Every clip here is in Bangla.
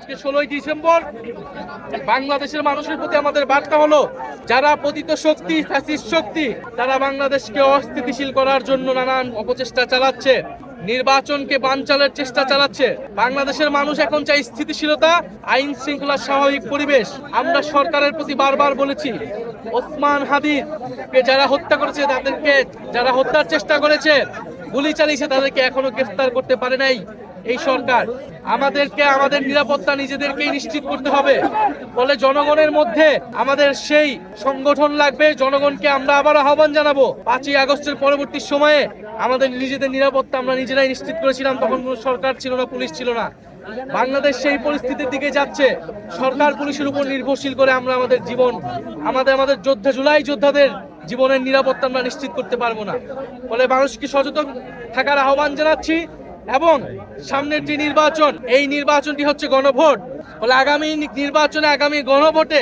আজকে 16ই ডিসেম্বর বাংলাদেশের মানুষের প্রতি আমাদের বার্তা হলো, যারা পতিত শক্তি, ফ্যাসিস্ট শক্তি, তারা বাংলাদেশকে অস্থিতিশীল করার জন্য নানান অপচেষ্টা চালাচ্ছে, নির্বাচনকে বানচালের চেষ্টা চালাচ্ছে। বাংলাদেশের মানুষ এখন চাই স্থিতিশীলতা, আইন শৃঙ্খলার স্বাভাবিক পরিবেশ। আমরা সরকারের প্রতি বারবার বলেছি, ওসমান হাদিকে যারা হত্যা করেছে, তাদেরকে যারা হত্যার চেষ্টা করেছে, গুলি চালিয়েছে, তাদেরকে এখনো গ্রেফতার করতে পারে নাই এই সরকার। আমাদেরকে আমাদের নিরাপত্তা নিজেদেরকেই নিশ্চিত করতে হবে। ফলে জনগণের মধ্যে আমাদের সেই সংগঠন লাগবে। জনগণকে আমরা আবার আহ্বান জানাবো, 5ই আগস্টের পরবর্তী সময়ে আমাদের নিজেদের নিরাপত্তা আমরা নিজেরাই নিশ্চিত করেছিলাম। তখন কোনো সরকার ছিল না, পুলিশ ছিল না। বাংলাদেশ সেই পরিস্থিতির দিকে যাচ্ছে। সরকার পুলিশের উপর নির্ভরশীল করে আমরা আমাদের জীবন, আমাদের যোদ্ধা, জুলাই যোদ্ধাদের জীবনের নিরাপত্তা আমরা নিশ্চিত করতে পারবো না। ফলে মানুষকে সচেতন থাকার আহ্বান জানাচ্ছি। এবং সামনের যে নির্বাচন, এই নির্বাচনটি হচ্ছে গণভোট। ফলে আগামী নির্বাচনে, আগামী গণভোটে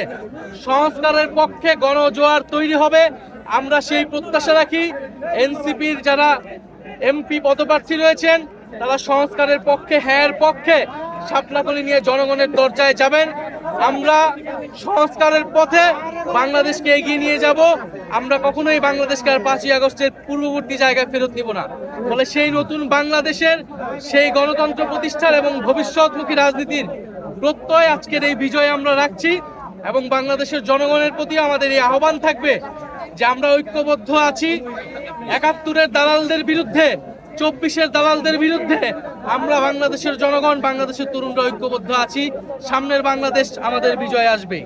সংস্কারের পক্ষে গণজোয়ার তৈরি হবে। আমরা সেই প্রত্যাশা রাখি। এনসিপির যারা এমপি পদপ্রার্থী রয়েছেন, তারা সংস্কারের পক্ষে, হ্যাঁর পক্ষে শাপলাকলি নিয়ে জনগণের দরজায় যাবেন। আমরা সংস্কারের পথে বাংলাদেশকে এগিয়ে নিয়ে যাব। আমরা কখনোই বাংলাদেশকে আর 5ই আগস্টের পূর্ববর্তী জায়গায় ফেরত নিব না। ফলে সেই নতুন বাংলাদেশের, সেই গণতন্ত্র প্রতিষ্ঠার এবং ভবিষ্যৎমুখী রাজনীতির প্রত্যয় আজকের এই বিজয়ে আমরা রাখছি। এবং বাংলাদেশের জনগণের প্রতি আমাদের এই আহ্বান থাকবে যে আমরা ঐক্যবদ্ধ আছি 71-এর দালালদের বিরুদ্ধে, 24-এর দালালদের বিরুদ্ধে। আমরা বাংলাদেশের জনগণ, বাংলাদেশের তরুণরা ঐক্যবদ্ধ আছি। সামনের বাংলাদেশ আমাদের বিজয় আসবে।